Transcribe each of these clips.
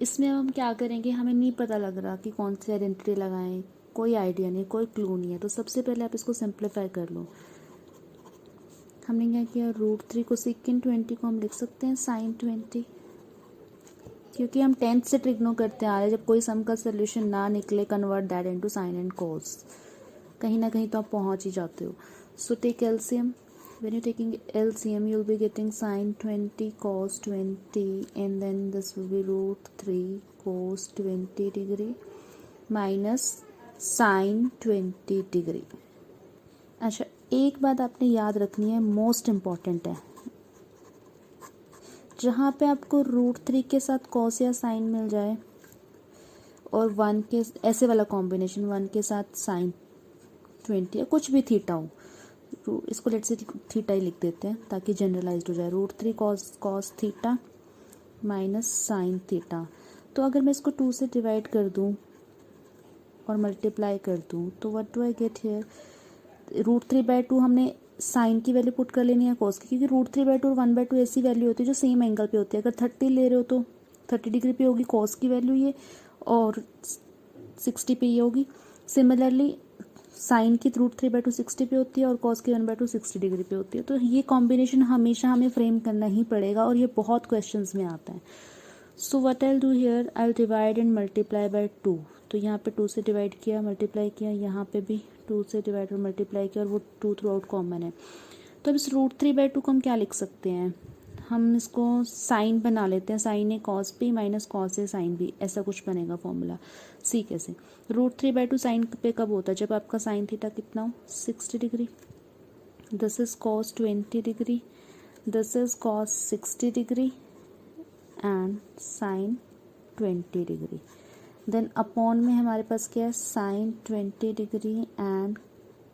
इसमें हम क्या करेंगे, हमें नहीं पता लग रहा कि कौन सी आइडेंटिटी लगाएं, कोई आइडिया नहीं, कोई क्लू नहीं है। तो सबसे पहले आप इसको सिंप्लीफाई कर लो। हमने क्या किया, √3 को sec20 को हम लिख सकते हैं sin20, क्योंकि हम 10th से ट्रिग्नो करते आ रहे हैं, जब कोई सम का सोल्यूशन ना निकले convert that into sine and cos, कहीं ना कहीं तो आप पहुंच ही जाते हो। So take LCM, when you're taking LCM you'll be getting sin 20 cos 20 and then this will be √3 cos 20 degree minus sin 20 degree। अच्छा, एक बात आपने याद रखनी है, मोस्ट इम्पॉर्टेंट है, जहाँ पे आपको √3 के साथ cos या sin मिल जाए और 1 के ऐसे वाला कॉम्बिनेशन 1 के साथ sin 20 या कुछ भी थीटा हो, इसको लेट से थीटा ही लिख देते हैं ताकि जनरलाइज्ड हो जाए, √3 cos theta minus sine theta. तो अगर मैं इसको 2 से डिवाइड कर दूं और मल्टीप्लाई कर दूं तो what do I get here, √3/2 हमने साइन की वैल्यू पुट कर लेनी है कॉस की, क्योंकि √3/2 और 1/2 ऐसी वैल्यू होती है जो सेम एंगल पे होती है। अगर 30 ले रहे हो तो 30 डिग्री पे होगी कॉस की वैल्यू ये, और 60 पे ये होगी। सिमिलरली साइन की √3/2 60 पे होती है और कॉस की 1/2 60 डिग्री पे होती है। तो ये कॉम्बिनेशन हमेशा हमें फ्रेम करना ही पड़ेगा और ये बहुत क्वेश्चंस में आता है। So what I will do here, I will divide and multiply by 2। तो यहाँ पे 2 से डिवाइड किया, मल्टीप्लाई किया, यहाँ पे भी 2 से डिवाइड और मल्टीप्लाई किया, और वो 2 थ्रू आउट कॉमन है। तो अब इस √3/2 को हम क्या लिख सकते हैं, हम इसको साइन बना लेते हैं, sign A cos B minus cos A sine B, ऐसा कुछ बनेगा फॉर्मूला। सी कैसे, √3/2 साइन पे कब होता है, जब आपका साइन थीटा कितना हो 60 degree, this is cos 20 degree, this is cos 60 degree and sine 20 degree. Then upon में हमारे पास क्या है, sine 20 degree and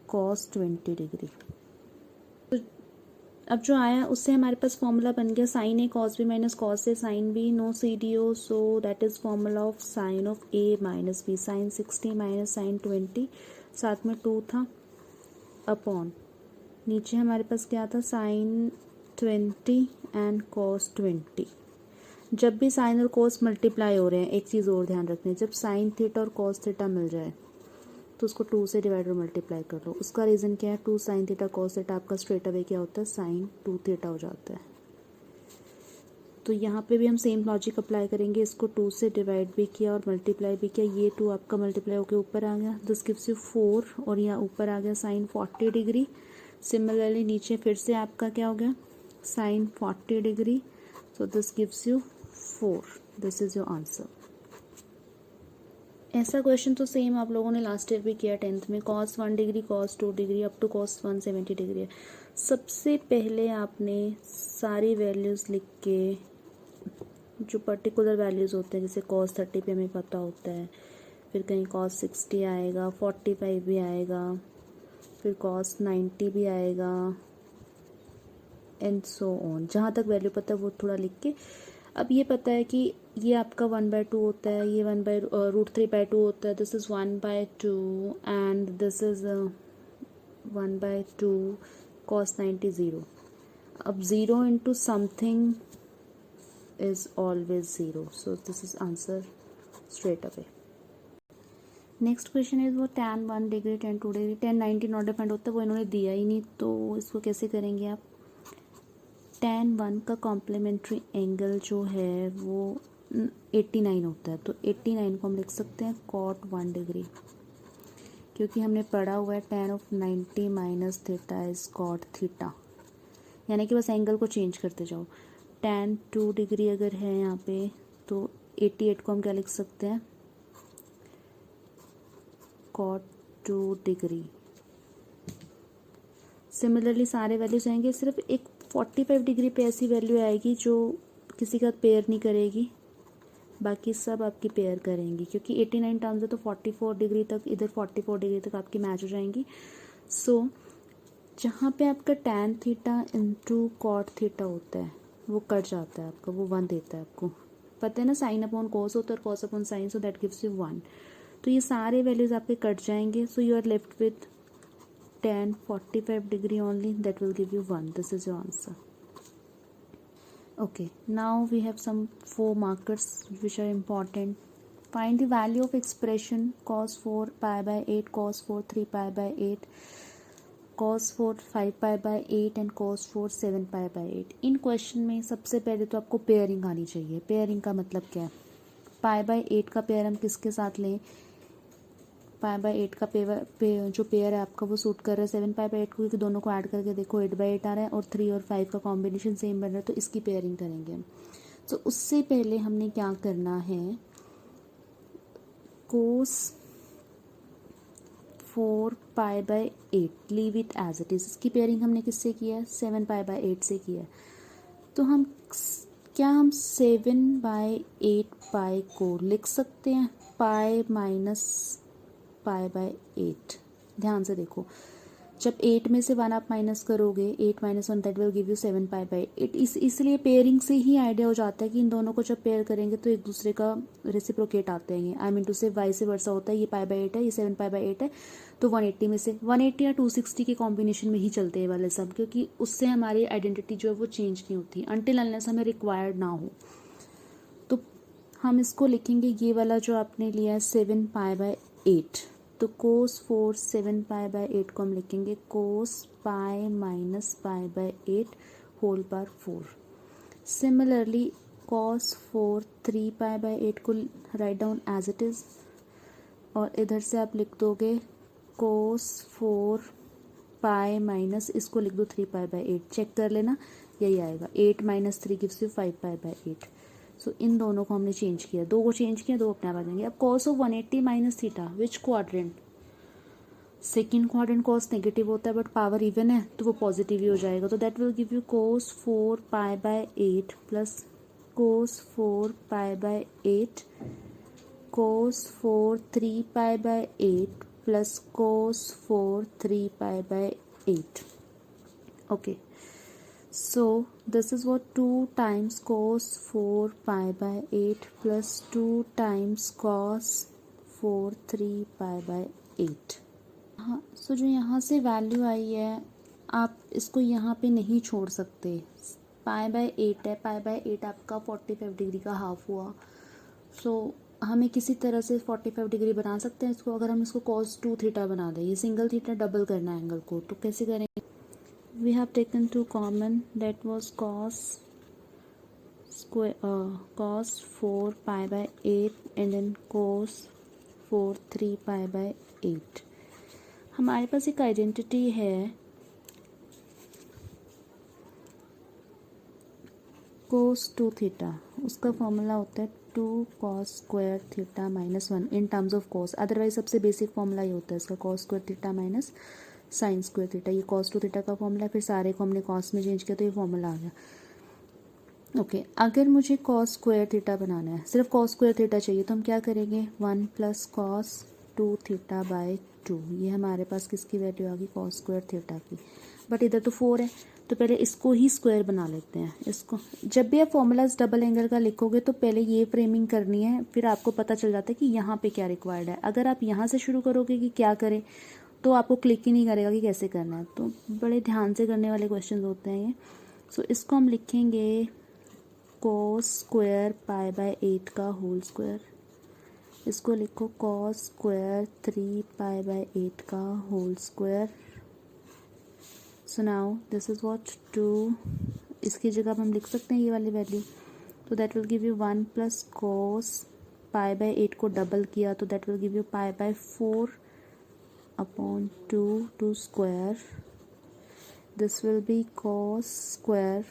cos 20 degree. अब जो आया उससे हमारे पास फॉर्मूला बन गया, sine A cos B minus cos A sine B, no CDO, so that is formula of sine of A minus B, sine 60 minus sine 20, साथ में 2 था, अपॉन नीचे हमारे पास क्या था, साइन 20 एंड कॉस 20। जब भी साइन और कॉस मल्टीप्लाई हो रहे हैं, एक चीज़ और ध्यान रखनी है, जब साइन थीटा और कॉस थीटा मिल जाए तो उसको 2 से डिवाइड और मल्टीप्लाई कर लो। उसका रीज़न क्या है, 2 साइन थीटा कॉस थीटा आपका स्ट्रेट अवे क्या होता है, साइन 2 थीटा हो जाता है। तो यहाँ पे भी हम सेम लॉजिक अप्लाई करेंगे, इसको 2 से डिवाइड भी किया और मल्टीप्लाई भी किया, ये 2 आपका मल्टीप्लाई होकर ऊपर आ गया, दिस गिव्स यू 4, और यहाँ ऊपर आ गया साइन 40 डिग्री। सिमिलरली नीचे फिर से आपका क्या हो गया, sine 40 degree, so this gives you 4, this is your answer. ऐसा क्वेश्चन तो सेम आप लोगों ने लास्ट ईयर भी किया 10th में, cos 1 degree cos 2 degree up to cos 170 degree है। सबसे पहले आपने सारी वैल्यूज़ लिख के, जो पर्टिकुलर वैल्यूज़ होते हैं, जैसे cos 30 पे हमें पता होता है, फिर कहीं cos 60 आएगा, 45 भी आएगा, फिर cos 90 भी आएगा, एंड सो ऑन, जहाँ तक वैल्यू पता है वो थोड़ा लिख के। अब ये पता है कि ये आपका 1/2 होता है, ये √3/2 होता है, this is 1/2 and this is 1/2, cos 90 0। अब 0 into something is always 0, so this is answer straight away. Next question is वो tan 1 degree tan 2 degree tan 90 not depend होता है, वो इन्होंने दिया ही नहीं, तो इसको कैसे करेंगे आप। tan 1 का कॉम्प्लीमेंट्री एंगल जो है वो 89 होता है, तो 89 को हम लिख सकते हैं cot 1 डिग्री, क्योंकि हमने पढ़ा हुआ है tan of 90 minus theta is cot theta, यानी कि बस एंगल को चेंज करते जाओ। tan 2 डिग्री अगर है यहाँ पे तो 88 को हम क्या लिख सकते हैं, cot 2 डिग्री। सिमिलरली सारे वैल्यूज आएंगे, सिर्फ एक 45 डिग्री पे ऐसी वैल्यू आएगी जो किसी का पेयर नहीं करेगी, बाकी सब आपकी पेयर करेंगी, क्योंकि 89 टर्म्स है तो 44 डिग्री तक, इधर 44 डिग्री तक आपकी मैच हो जाएंगी। सो जहाँ पे आपका tan theta into cot theta होता है वो कट जाता है आपका, वो 1 देता है आपको, पता है ना, साइन अपॉन कॉस होता है और cos upon sine, so that gives you 1। तो ये सारे वैल्यूज आपके कट जाएंगे, so you are left with tan 45 degree only, that will give you 1, this is your answer. Okay, now we have some 4 markers which are important. Find the value of expression cos 4 pi by 8, cos 4 3 pi by 8, cos 4 5 pi by 8 and cos 4 7 pi by 8. In question में सबसे पहले तो आपको pairing आनी चाहिए. Pairing का मतलब क्या है? पाई बाय 8 का पेयर हम किसके साथ लें? पाई बाय 8 का जो पेयर है आपका वो सूट कर रहा है 7 पाई बाय 8 को, क्योंकि दोनों को ऐड करके देखो 8 बाय 8 आ रहा है और 3 और 5 का कॉम्बिनेशन सेम बन रहा है, तो इसकी पेयरिंग करेंगे हम. तो उससे पहले हमने क्या करना है, cos 4 pi by 8 leave it as it is. इसकी पेयरिंग हमने किससे किया है? 7 पाई बाय 8 से किया है. तो हम 7 बाय 8 पाई को लिख सकते हैं पाई माइनस पाई बाय 8. ध्यान से देखो, जब 8 में से 1 आप माइनस करोगे, 8 minus 1 that will give you 7 pi by 8. इसलिए पेयरिंग से ही आइडिया हो जाता है कि इन दोनों को जब पेयर करेंगे तो एक दूसरे का रेसिप्रोकेट आते हैं. आई मीन टू से वाइस वर्सा होता है. ये पाई बाय 8 है, ये 7 पाई बाय 8 है, तो 180 में से 180 या 260 के कॉम्बिनेशन में ही चलते हैं वाले सब, क्योंकि उससे हमारी आइडेंटिटी जो है वो चेंज नहीं होती अनटिल अनलेस हमें रिक्वायर्ड ना हो. तो हम इसको लिखेंगे, ये वाला जो आपने लिया है 7 पाई बाय 8, तो कोस 4 7 पाई बाय 8 को हम लिखेंगे cos pi minus pi by 8 whole power 4. Similarly cos 4 3 pi by 8 को write down as it is, और इधर से आप लिख दोगे कोस 4 पाई माइनस, इसको लिख दो 3 पाई बाय 8. चेक कर लेना, यही आएगा. 8 minus 3 gives you 5 pi by 8. सो इन दोनों को हमने चेंज किया, 2 को चेंज किया, 2 अपने आप आ जाएंगे. अब cos of 180 minus theta which quadrant? Second quadrant cos negative होता है बट पावर इवन है तो वो पॉजिटिव ही हो जाएगा. तो that will give you cos 4 pi by 8 plus cos 4 pi by 8, cos 4 3 pi by 8 plus cos 4 3 pi by 8. Okay, so this is what 2 times cos 4 pi by 8 plus 2 times cos 4 3 pi by 8. हाँ, सो जो यहाँ से value आई है आप इसको यहाँ पे नहीं छोड़ सकते. पाई बाय 8 है, पाई बाय 8 आपका 45 डिग्री का हाफ हुआ. सो हमें किसी तरह से 45 डिग्री बना सकते हैं इसको. अगर हम इसको cos 2 थीटा बना दें, ये सिंगल थीटा डबल करना है एंगल को, तो कैसे करेंगे? We have taken 2 common, that was cos 4 pi by 8 and then cos 4 3 pi by 8. हमारे पास एक आइडेंटिटी है cos 2 थीटा, उसका फॉर्मूला होता है 2 cos square theta minus 1 in terms of cos. Otherwise सबसे बेसिक फॉर्मूला ही होता है इसका, cos square theta minus sine square theta. ये cos 2 थीटा का फॉर्मूला है, फिर सारे को हमने cos में चेंज किया तो ये फॉर्मूला आ गया. ओके, अगर मुझे cos स्क्वायर थीटा बनाना है, सिर्फ cos स्क्वायर थीटा चाहिए, तो हम क्या करेंगे 1 प्लस cos 2 थीटा बाय 2. ये हमारे पास किसकी वैल्यू आ गई? cos स्क्वायर थीटा की. बट इधर तो 4 है, तो पहले इसको ही स्क्वायर बना लेते हैं. इसको जब भी आप फॉर्मूलाज डबल एंगल का लिखोगे तो पहले ये फ्रेमिंग करनी है, फिर आपको पता चल जाता है कि यहाँ पे क्या रिक्वायर्ड है. अगर आप यहाँ से शुरू करोगे कि क्या करें तो आपको क्लिक ही नहीं करेगा कि कैसे करना है. तो बड़े ध्यान से करने वाले क्वेश्चन होते हैं ये. सो इसको हम लिखेंगे cos स्क्वायर पाई बाय 8 का होल स्क्वायर. इसको लिखो cos स्क्वायर 3 पाई बाय 8 का whole square. So now this is what 2. इसकी जगह हम लिख सकते हैं ये वाली वैल्यू, तो that will give you 1 plus cos pi by 8 को डबल किया तो that will give you pi by 4 upon 2 square. This will be cos square,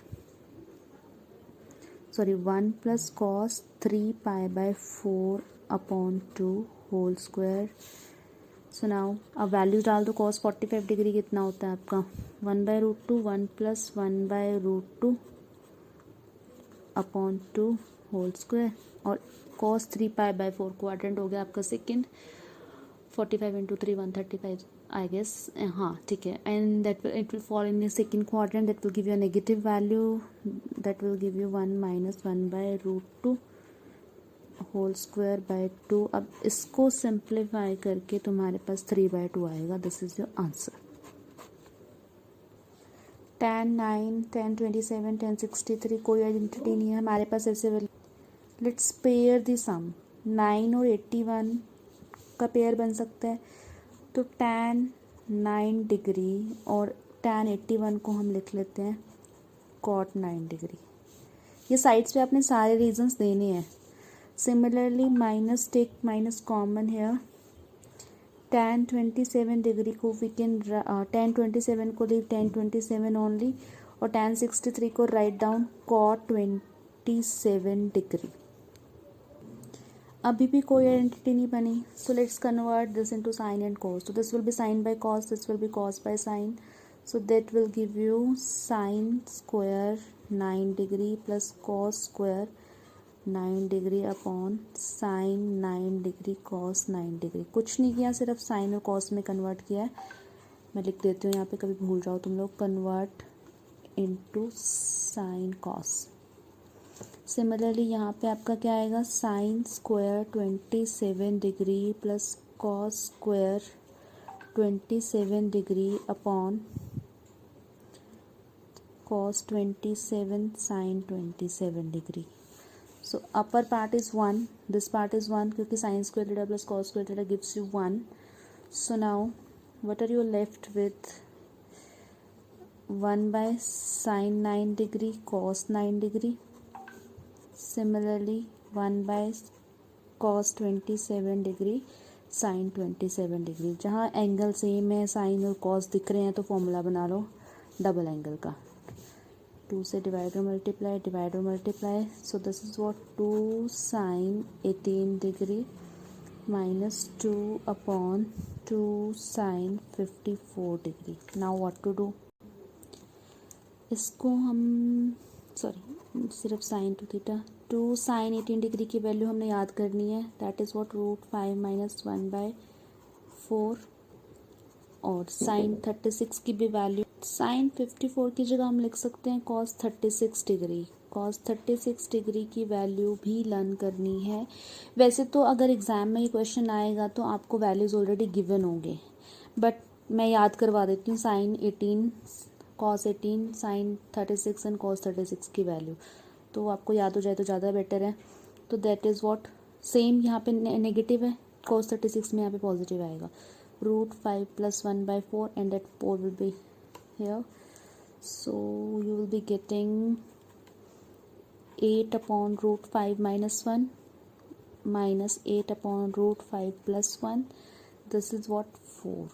sorry 1 plus cos 3 pi by 4 upon 2 whole square. So now अब value डाल दो. cos 45 degree कितना होता है आपका? 1 by root 2, 1 plus 1 by root 2 upon 2 whole square. और cos 3 pi by 4 quadrant हो गया आपका सेकेंड. 45 into 3 135 I guess. हाँ ठीक है. and that will, it will fall in the second quadrant. That will give you a negative value. That will give you 1 minus 1 by root 2 whole square by 2. अब इसको simplify करके तुम्हारे पास 3 by 2 आएगा. This is your answer. tan 9, tan 27, tan 63 कोई identity नहीं है हमारे पास ऐसे वाले. लेट्स पेयर द सम. 9 और 81 का पेयर बन सकता है. तो tan 9 डिग्री और tan 81 को हम लिख लेते हैं cot 9 डिग्री. ये साइड्स पे आपने सारे रीजंस देने हैं. Similarly minus take minus common है. tan 27 डिग्री को वी कैन tan 27 को लीव tan 27 ओनली और tan 63 को राइट डाउन cot 27 डिग्री. अभी भी कोई आइडेंटिटी नहीं बनी. So let's convert this into sine and cos. So this will be sine by cos, this will be cos by sine. So that will give you sine square 9 degree plus cos square 9 degree upon sine 9 degree cos 9 degree. कुछ नहीं किया, सिर्फ sign और cos में convert किया है. मैं लिख देती हूँ यहाँ पे, कभी भूल जाओ तुम लोग. Convert into sine cos. Similarly यहाँ पे आपका क्या आएगा, sine square 27 degree plus cos square 27 degree upon cos 27 sin 27 degree. So upper part is 1, this part is 1 क्योंकि sin square theta plus cos square theta gives you 1. So now what are you left with? 1 by sin 9 degree cos 9 degree. Similarly 1 by cos 27 degree sin 27 degree. जहाँ angle same है, sign और cos दिख रहे हैं, तो formula बना लो double angle का. 2 से डिवाइड और multiply. So this is what 2 sine 18 degree minus 2 upon 2 sine 54 degree. Now what to do, इसको हम सिर्फ sine two theta. 2 sine 18 degree की वैल्यू हमने याद करनी है. That is what √5 minus 1/4. और साइन 36 की भी वैल्यू, साइन 54 की जगह हम लिख सकते हैं cos 36 डिग्री. cos 36 डिग्री की वैल्यू भी लर्न करनी है. वैसे तो अगर एग्ज़ाम में ये क्वेश्चन आएगा तो आपको वैल्यूज़ ऑलरेडी गिवन होंगे, बट मैं याद करवा देती हूँ. Sine 18 cos 18 sine 36 and cos 36 की वैल्यू, तो आपको याद हो जाए तो ज़्यादा बेटर है. तो दैट इज़ व्हाट, सेम यहाँ पे नेगेटिव है, cos 36 में यहाँ पे पॉजिटिव आएगा. √5 plus 1/4 and that 4 will be here. So you will be getting 8 upon √5 minus 1 minus 8 upon √5 plus 1. This is what 4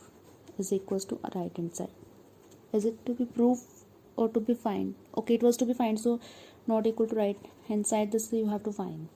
is equals to right hand side. Is it to be proved or to be find? Okay, it was to be find, so not equal to right hand side, this you have to find.